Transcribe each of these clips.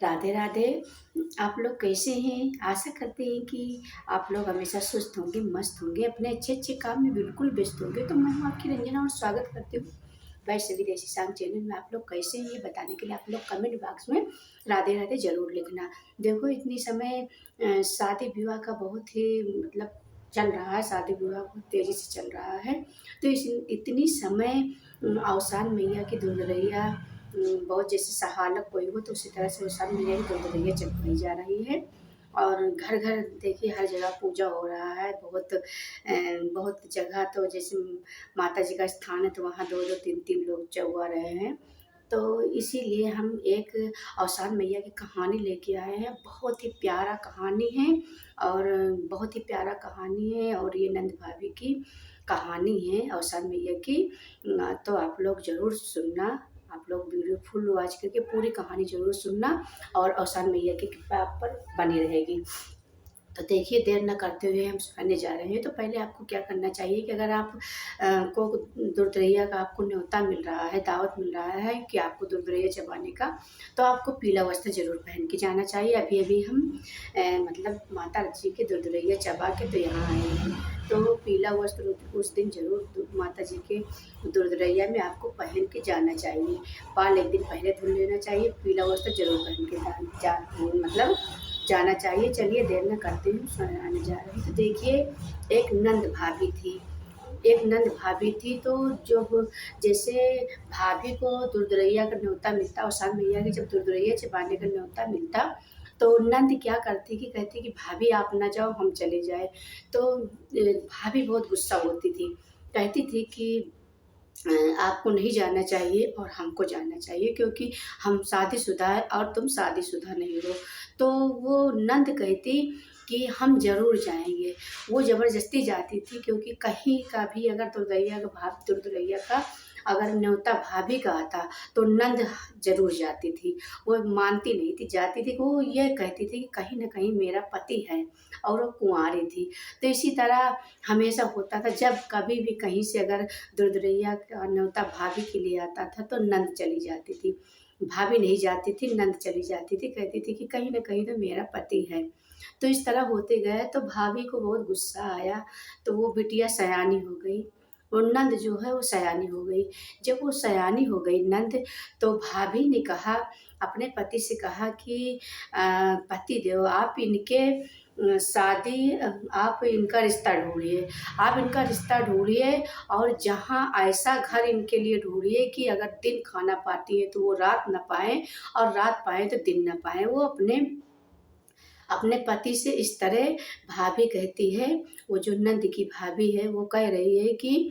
राधे राधे। आप लोग कैसे हैं? आशा करते हैं कि आप लोग हमेशा स्वस्थ होंगे, मस्त होंगे, अपने अच्छे-अच्छे काम में बिल्कुल व्यस्त होंगे। तो मैं हूँ आपकी रंजना और स्वागत करती हूँ वैष्णवी विदेशी सांग चैनल में। आप लोग कैसे हैं ये बताने के लिए आप लोग कमेंट बॉक्स में राधे राधे ज़रूर लिखना। देखो इतनी समय शादी-विवाह का बहुत ही मतलब चल रहा है, शादी-विवाह बहुत तेज़ी से चल रहा है। तो इस इतनी समय अवसान मैया की दुल्हनिया बहुत जैसे सहालक कोई हो तो उसी तरह से वो सब मैया की दुल्हनिया चमकाई जा रही है। और घर-घर देखिए हर जगह पूजा हो रहा है। बहुत जगह तो जैसे माता जी का स्थान है तो वहाँ 2-2 3-3 लोग चौवा रहे हैं। तो इसीलिए हम एक अवसान मैया की कहानी लेके आए हैं। बहुत ही प्यारा कहानी है और बहुत ही प्यारा कहानी है और ये नंद भाभी की कहानी है अवसान मैया की। तो आप लोग ज़रूर सुनना। आप लोग वीडियो फुल वॉच करके पूरी कहानी ज़रूर सुनना और अवसान मैया की कृपा आप पर बनी रहेगी। तो देखिए देर न करते हुए हम सुनाने जा रहे हैं। तो पहले आपको क्या करना चाहिए कि अगर आप को दुर्दैया का आपको न्योता मिल रहा है, दावत मिल रहा है कि आपको दुर्दैया चबाने का, तो आपको पीला वस्त्र ज़रूर पहन के जाना चाहिए। अभी-अभी हम मतलब माता जी के दुर्दैया चबा के तो यहाँ आए हैं। तो पीला वस्त्र उस दिन ज़रूर माता जी के दुर्दैया में आपको पहन के जाना चाहिए। बाल एक दिन पहले धुल लेना चाहिए, पीला वस्त्र ज़रूर पहन के मतलब जाना चाहिए। चलिए देर न करते हुए सुनाने जा रहे हैं। तो देखिए एक नंद भाभी थी। एक नंद भाभी थी तो जब जैसे भाभी को दुर्दैया का न्योता मिलता, औसान मैया की जब दुर्दैया चबाने का न्योता मिलता, तो नंद क्या करती कि कहती कि भाभी आप ना जाओ हम चले जाएँ। तो भाभी बहुत गुस्सा होती थी। कहती थी कि आपको नहीं जाना चाहिए और हमको जाना चाहिए क्योंकि हम शादीशुदा हैं और तुम शादीशुदा नहीं हो। तो वो नंद कहती कि हम ज़रूर जाएँगे। वो ज़बरदस्ती जाती थी क्योंकि कहीं का भी अगर दुर्दैया का अगर न्योता भाभी का आता तो नंद ज़रूर जाती थी। वो मानती नहीं थी, जाती थी। वो ये कहती थी कि कहीं न कहीं मेरा पति है और वो कुँवारी थी। तो इसी तरह हमेशा होता था जब कभी भी कहीं से अगर दुर्दैया का न्योता भाभी के लिए आता था तो नंद चली जाती थी। भाभी नहीं जाती थी, नंद चली जाती थी, कहती थी कि कहीं न कहीं तो मेरा पति है। तो इस तरह होते गए तो भाभी को बहुत गुस्सा आया, तो वो बिटिया सयानी हो गई। वो नंद जो है वो सयानी हो गई। जब वो सयानी हो गई नंद तो भाभी ने कहा अपने पति से कहा कि पति देव आप इनके आप इनका रिश्ता ढूँढिए। आप इनका रिश्ता ढूँढिए और जहाँ ऐसा घर इनके लिए ढूँढिए कि अगर दिन खाना पाती हैं तो वो रात ना पाएँ और रात पाएँ तो दिन ना पाएँ। वो अपने अपने पति से इस तरह भाभी कहती है, वो जो नंद की भाभी है वो कह रही है कि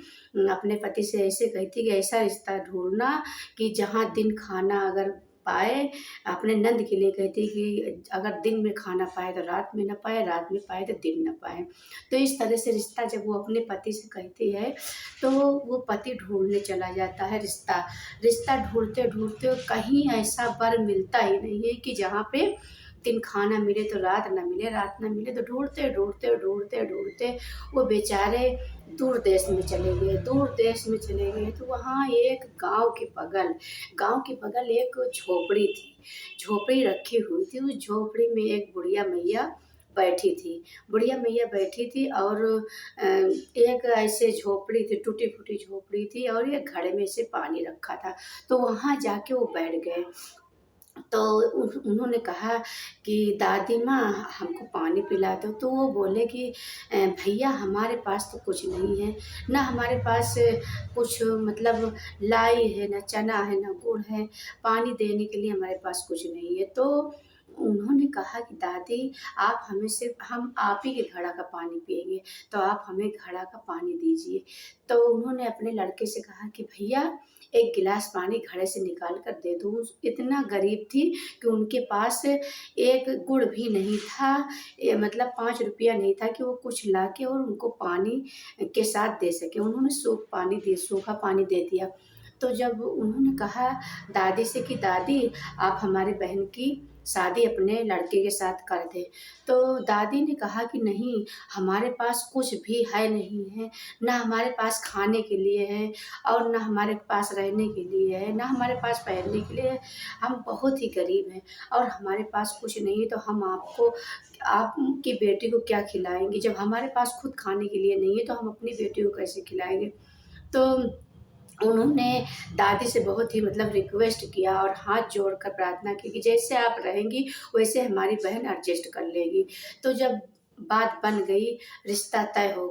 अपने पति से ऐसे कहती कि ऐसा रिश्ता ढूँढना कि जहाँ दिन खाना अगर पाए, अपने नंद के लिए कहती कि अगर दिन में खाना पाए तो रात में ना पाए, रात में पाए तो दिन ना पाए। तो इस तरह से रिश्ता जब वो अपने पति से कहती है, तो वो पति ढूँढने चला जाता है रिश्ता। रिश्ता ढूँढते-ढूँढते कहीं ऐसा वर मिलता ही नहीं है कि जहाँ पे दिन खाना मिले तो रात ना मिले, रात ना मिले तो ढूँढते वो बेचारे दूर देश में चले गए, दूर देश में चले गए तो वहाँ एक गाँव के बगल एक झोपड़ी थी। झोपड़ी रखी हुई थी, उस झोपड़ी में एक बुढ़िया मैया बैठी थी। बुढ़िया मैया बैठी थी और एक ऐसे झोपड़ी थी, टूटी-फूटी झोपड़ी थी और एक घड़े में से पानी रखा था। तो वहाँ जाके वो बैठ गए। तो उन्होंने कहा कि दादी माँ हमको पानी पिला दो। तो वो बोले कि भैया हमारे पास तो कुछ नहीं है, ना हमारे पास कुछ मतलब लाई है, ना चना है, ना गुड़ है, पानी देने के लिए हमारे पास कुछ नहीं है। तो उन्होंने कहा कि दादी आप हमें सिर्फ़ हम आप ही के घड़ा का पानी पिएँगे, तो आप हमें घड़ा का पानी दीजिए। तो उन्होंने अपने लड़के से कहा कि भैया 1 गिलास पानी घड़े से निकाल कर दे दो। इतना गरीब थी कि उनके पास एक गुड़ भी नहीं था, मतलब ₹5 नहीं था कि वो कुछ लाके और उनको पानी के साथ दे सकें। उन्होंने सूखा पानी दे दिया। तो जब उन्होंने कहा दादी से कि दादी आप हमारी बहन की शादी अपने लड़के के साथ कर दें। तो दादी ने कहा कि नहीं, हमारे पास कुछ भी है नहीं है, ना हमारे पास खाने के लिए है और ना हमारे पास रहने के लिए है, ना हमारे पास पहनने के लिए है। हम बहुत ही गरीब हैं और हमारे पास कुछ नहीं है, तो हम आपकी बेटी को क्या खिलाएँगे? जब हमारे पास खुद खाने के लिए नहीं है, तो हम अपनी बेटी को कैसे खिलाएँगे? तो उन्होंने दादी से बहुत ही मतलब रिक्वेस्ट किया और हाथ जोड़कर प्रार्थना की कि जैसे आप रहेंगी वैसे हमारी बहन एडजस्ट कर लेगी। तो जब बात बन गई, रिश्ता तय हो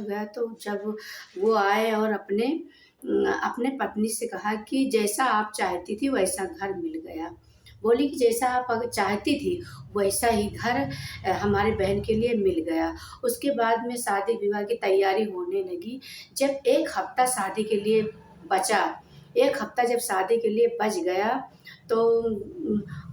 गया तो जब वो आए और अपने पत्नी से कहा कि जैसा आप चाहती थी वैसा घर मिल गया। बोली कि जैसा आप अगर चाहती थी वैसा ही घर हमारी बहन के लिए मिल गया। उसके बाद में शादी-विवाह की तैयारी होने लगी। जब 1 हफ्ता शादी के लिए बचा, 1 हफ्ता जब शादी के लिए बच गया, तो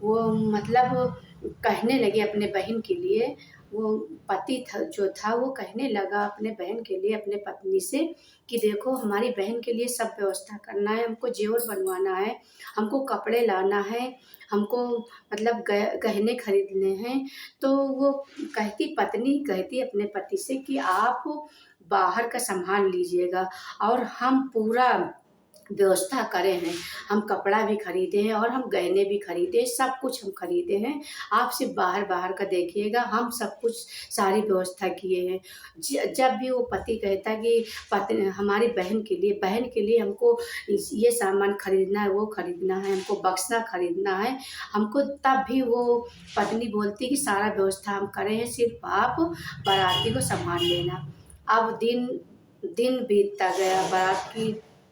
वो मतलब कहने लगे अपने बहन के लिए, वो पति जो था वो कहने लगा अपने बहन के लिए अपने पत्नी से कि देखो हमारी बहन के लिए सब व्यवस्था करना है, हमको जेवर बनवाना है, हमको कपड़े लाना है, हमको मतलब गहने खरीदने हैं। तो वो पत्नी कहती अपने पति से कि आप बाहर का सँभाल लीजिएगा और हम पूरा व्यवस्था करे हैं। हम कपड़ा भी खरीदे हैं और हम गहने भी खरीदे, सब कुछ हम खरीदे हैं। आप सिर्फ़ बाहर-बाहर का देखिएगा, हम सब कुछ सारी व्यवस्था किए हैं। जब भी वो पति कहता कि हमारी बहन के लिए हमको ये सामान खरीदना है, वो खरीदना है, हमको बक्सा खरीदना है, हमको तब भी वो पत्नी बोलती कि सारा व्यवस्था हम करे हैं, सिर्फ़ आप बाराती को सँभाल लेना। अब दिन दिन बीतता गया,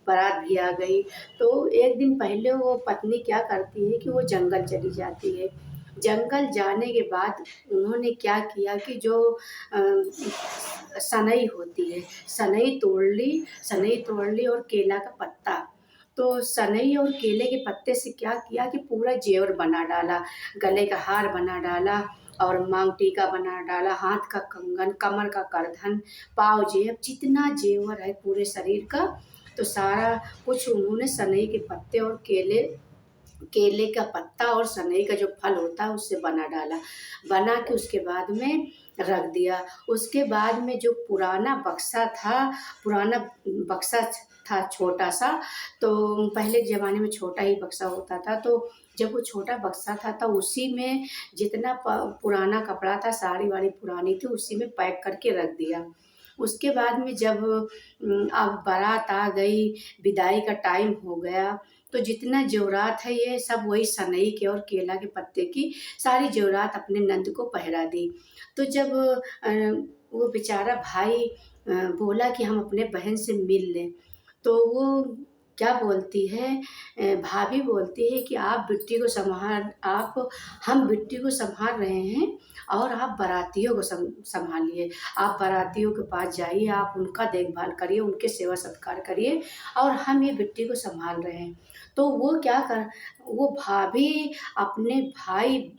बारात भी आ गई। तो एक दिन पहले वो पत्नी क्या करती है कि वो जंगल चली जाती है। जंगल जाने के बाद उन्होंने क्या किया कि जो अ, सनई होती है, सनई तोड़ ली और केला का पत्ता। तो सनई और केले के पत्ते से क्या किया कि पूरा जेवर बना डाला, गले का हार बना डाला और माँग टीका बना डाला, हाथ का कंगन, कमर का करधन, पाँव जेब, जितना जेवर है पूरे शरीर का, तो सारा कुछ उन्होंने सनई के पत्ते और केले का पत्ता और सनई का जो फल होता है उससे बना डाला। बना के उसके बाद में रख दिया। उसके बाद में जो पुराना बक्सा था छोटा-सा, तो पहले के ज़माने में छोटा ही बक्सा होता था, तो जब वो छोटा बक्सा था तो उसी में जितना पुराना कपड़ा था, साड़ी-वाड़ी पुरानी थी, उसी में पैक करके रख दिया। उसके बाद में जब अब बारात आ गई, विदाई का टाइम हो गया, तो जितना ज़ेवरात है ये सब वही सनई के और केला के पत्ते की सारी ज़ेवरात अपने नंद को पहरा दी। तो जब वो बेचारा भाई बोला कि हम अपने बहन से मिल लें, तो वो क्या बोलती है, भाभी बोलती है कि आप हम बिट्टी को सँभाल रहे हैं और आप बारातियों को सँभालिए। आप बारातियों के पास जाइए, आप उनका देखभाल करिए, उनके सेवा-सत्कार करिए और हम ये बिट्टी को सँभाल रहे हैं। तो वो भाभी अपने भाई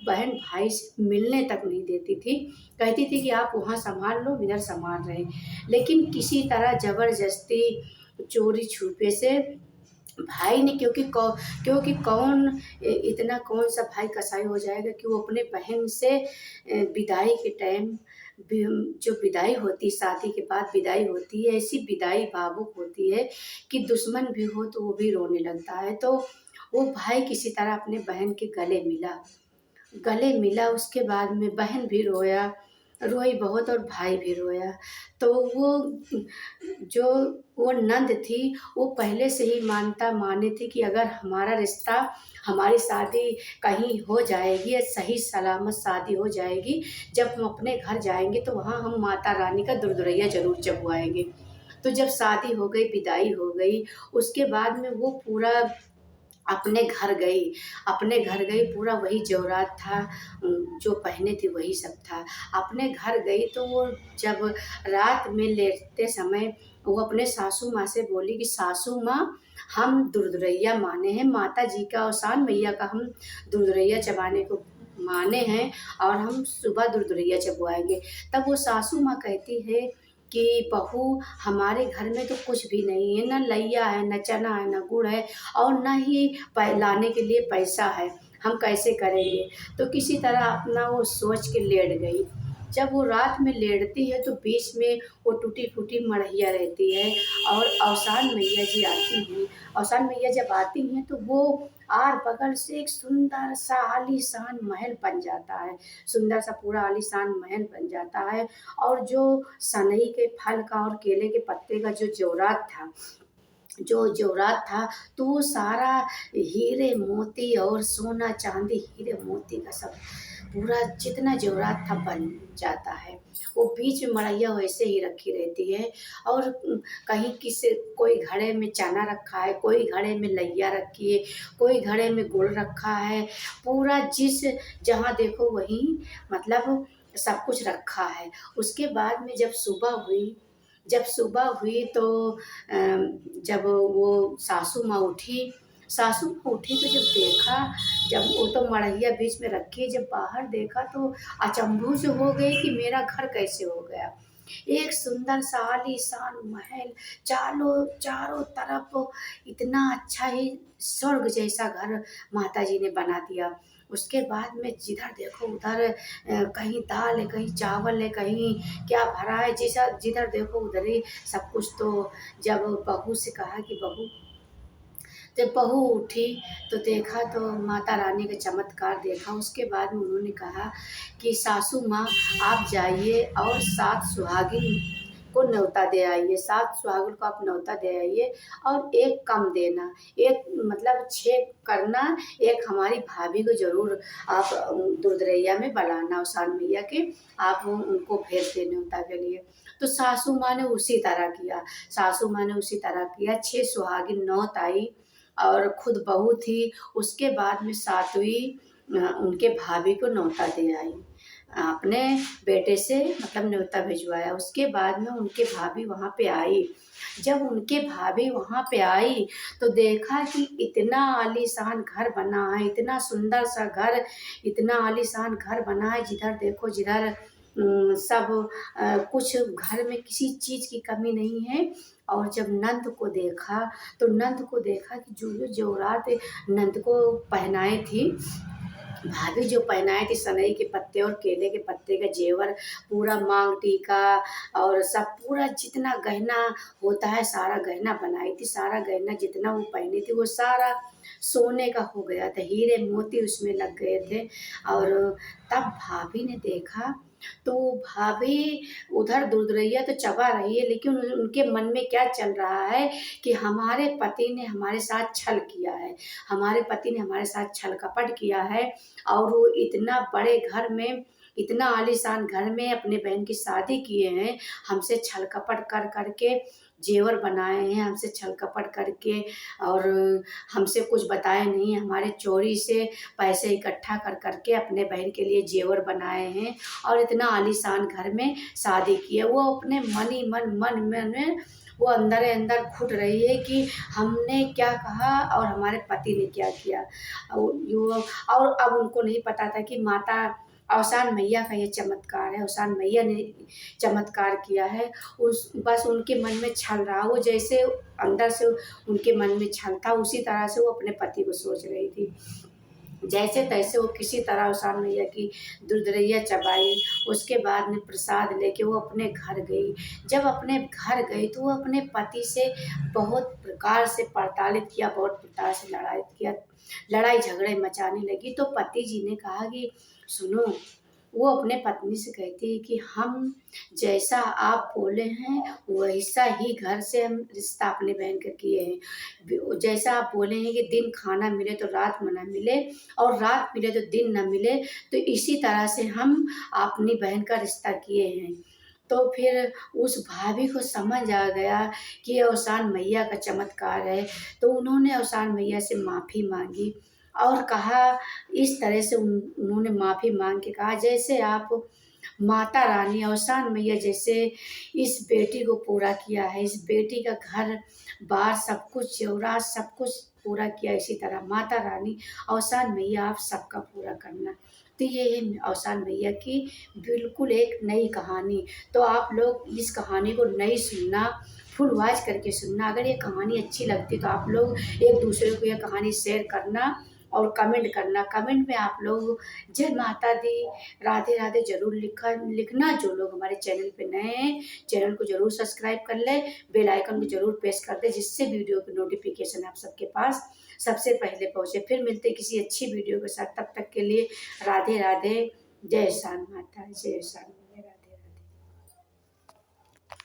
से मिलने तक नहीं देती थी। कहती थी कि आप वहाँ सँभाल लो, इधर सँभाल रहे हैं। लेकिन किसी तरह ज़बरदस्ती, चोरी-छुपे से भाई ने क्योंकि इतना कौन-सा भाई कसाई हो जाएगा कि वो अपने बहन से विदाई के टाइम जो विदाई होती है, शादी के बाद विदाई होती है, ऐसी विदाई भावुक होती है कि दुश्मन भी हो तो वो भी रोने लगता है। तो वो भाई किसी तरह अपने बहन के गले मिला, उसके बाद में बहन भी रोई बहुत और भाई भी रोया। तो जो वो नंद थी, वो पहले से ही माने थी कि अगर हमारी शादी कहीं हो जाएगी या सही सलामत शादी हो जाएगी, जब हम अपने घर जाएँगे तो वहाँ हम माता रानी का दुरदुरैया ज़रूर चबवाएँगे। तो जब शादी हो गई, विदाई हो गई, उसके बाद में वो पूरा अपने घर गई, पूरा वही ज़ेवरात था, जो पहने थी वही सब था। अपने घर गई तो वो जब रात में लेटते समय वो अपने सासू माँ से बोली कि सासू माँ, हम दुरदुरैया माने हैं, माता जी का और सान मैया का हम दुरदुरैया चबाने को माने हैं और हम सुबह दुरदुरैया चबवाएँगे। तब वो सासू माँ कहती है कि बहू हमारे घर में तो कुछ भी नहीं है, न लइया है, न चना है, न गुड़ है और न ही लाने के लिए पैसा है, हम कैसे करेंगे। तो किसी तरह अपना वो सोच के लेट गई। जब वो रात में लेटती है तो बीच में वो टूटी फूटी मड़ैया रहती है और औसान मैया जी आती हैं। औसान मैया जब आती हैं तो वो आर बगल से एक सुंदर सा आलीशान महल बन जाता है, सुंदर सा पूरा आलीशान महल बन जाता है। और जो सनई के फल का और केले के पत्ते का जो जेवरात था, तो वो सारा हीरे मोती और सोना चांदी हीरे मोती का सब पूरा जितना जेवरात था बन जाता है। वो बीच में मड़ैया वैसे ही रखी रहती है और कहीं किसी कोई घड़े में चना रखा है, कोई घड़े में लइया रखी है, कोई घड़े में गुड़ रखा है। पूरा जिस जहाँ देखो वहीं मतलब सब कुछ रखा है। उसके बाद में जब सुबह हुई तो जब वो सासू माँ उठी तो जब देखा, जब वो तो मड़ैया बीच में रखी, जब बाहर देखा तो अचंभू से हो गई कि मेरा घर कैसे हो गया। एक सुंदर सा आलीशान महल, चारों तरफ इतना अच्छा ही स्वर्ग जैसा घर माता जी ने बना दिया। उसके बाद में जिधर देखो उधर कहीं दाल है, कहीं चावल है, कहीं क्या भरा है, जैसा जिधर देखो उधर ही सब कुछ। तो जब बहू से कहा कि बहू, जब बहू उठी तो देखा तो माता रानी का चमत्कार देखा। उसके बाद में उन्होंने कहा कि सासू माँ आप जाइए और 7 सुहागिन को न्योता दे आइए, 7 सुहागिन को आप न्योता दे आइए और एक कम देना, एक मतलब 6 करना, एक हमारी भाभी को ज़रूर आप दुर्दरैया में बुलाना औसान मैया के, आप उनको भेज दें न्योता के लिए। तो सासू माँ ने उसी तरह किया, 6 सुहागिन नौत आई और खुद बहू थी। उसके बाद में 7वीं उनके भाभी को न्योता दे आई, अपने बेटे से मतलब न्योता भिजवाया। उसके बाद में उनके भाभी वहाँ पे आई। जब उनके भाभी वहाँ पे आई तो देखा कि इतना आलीशान घर बना है, इतना सुंदर सा घर, इतना आलीशान घर बना है, जिधर देखो जिधर सब कुछ घर में किसी चीज़ की कमी नहीं है। और जब नंद को देखा तो नंद को देखा कि जो जेवरात नंद को पहनाई थी, भाभी जो पहनाई थी सनई के पत्ते और केले के पत्ते का जेवर, पूरा मांग टीका और सब पूरा जितना गहना होता है सारा गहना बनाई थी। सारा गहना जितना वो पहनी थी वो सारा सोने का हो गया था, हीरे मोती उसमें लग गए थे। और तब भाभी ने देखा तो भाभी उधर दुर्दैया तो चबा रही है, लेकिन उनके मन में क्या चल रहा है कि हमारे पति ने हमारे साथ छल किया है, हमारे पति ने हमारे साथ छल कपट किया है। और वो इतना बड़े घर में, इतना आलीशान घर में अपने बहन की शादी किए हैं, हमसे छल कपट कर करके जेवर बनाए हैं, हमसे छल कपट करके और हमसे कुछ बताए नहीं, हमारे चोरी से पैसे इकट्ठा कर करके अपने बहन के लिए जेवर बनाए हैं और इतना आलीशान घर में शादी की है। वो अपने मन में वो अंदर अंदर घुट रही है कि हमने क्या कहा और हमारे पति ने क्या किया। और अब उनको नहीं पता था कि माता औसान मैया का ये चमत्कार है, औसान मैया ने चमत्कार किया है। बस उनके मन में छल रहा, वो जैसे अंदर से उनके मन में छल था उसी तरह से वो अपने पति को सोच रही थी। जैसे तैसे वो किसी तरह औसान मैया की दुर्दैया चबाई। उसके बाद में प्रसाद लेके वो अपने घर गई। जब अपने घर गई तो वो अपने पति से बहुत प्रकार से प्रताड़ित किया, बहुत प्रकार से लड़ाई झगड़े मचाने लगी। तो पति जी ने कहा कि सुनो, वो अपने पत्नी से कहती है कि हम जैसा आप बोले हैं वैसा ही घर से हम रिश्ता अपने बहन का किए हैं। जैसा आप बोले हैं कि दिन खाना मिले तो रात में न मिले और रात मिले तो दिन न मिले, तो इसी तरह से हम अपनी बहन का रिश्ता किए हैं। तो फिर उस भाभी को समझ आ गया कि ये औसान मैया का चमत्कार है। तो उन्होंने औसान मैया से माफ़ी मांगी और कहा, इस तरह से उन्होंने माफ़ी मांग के कहा, जैसे आप माता रानी औसान मैया जैसे इस बेटी को पूरा किया है, इस बेटी का घर बार सब कुछ जेवरात सब कुछ पूरा किया, इसी तरह माता रानी औसान मैया आप सबका पूरा करना। तो ये है औसान मैया की बिल्कुल एक नई कहानी। तो आप लोग इस कहानी को नहीं सुनना, फुल वॉच करके सुनना। अगर ये कहानी अच्छी लगती तो आप लोग एक दूसरे को ये कहानी शेयर करना और कमेंट करना। कमेंट में आप लोग जय माता दी, राधे राधे ज़रूर लिखना। जो लोग हमारे चैनल पे नए हैं, चैनल को ज़रूर सब्सक्राइब कर ले, बेल आइकन को ज़रूर प्रेस कर दे, जिससे वीडियो की नोटिफिकेशन आप सबके पास सबसे पहले पहुँचे। फिर मिलते किसी अच्छी वीडियो के साथ, तब तक के लिए राधे राधे। जय शान माता, जय शान।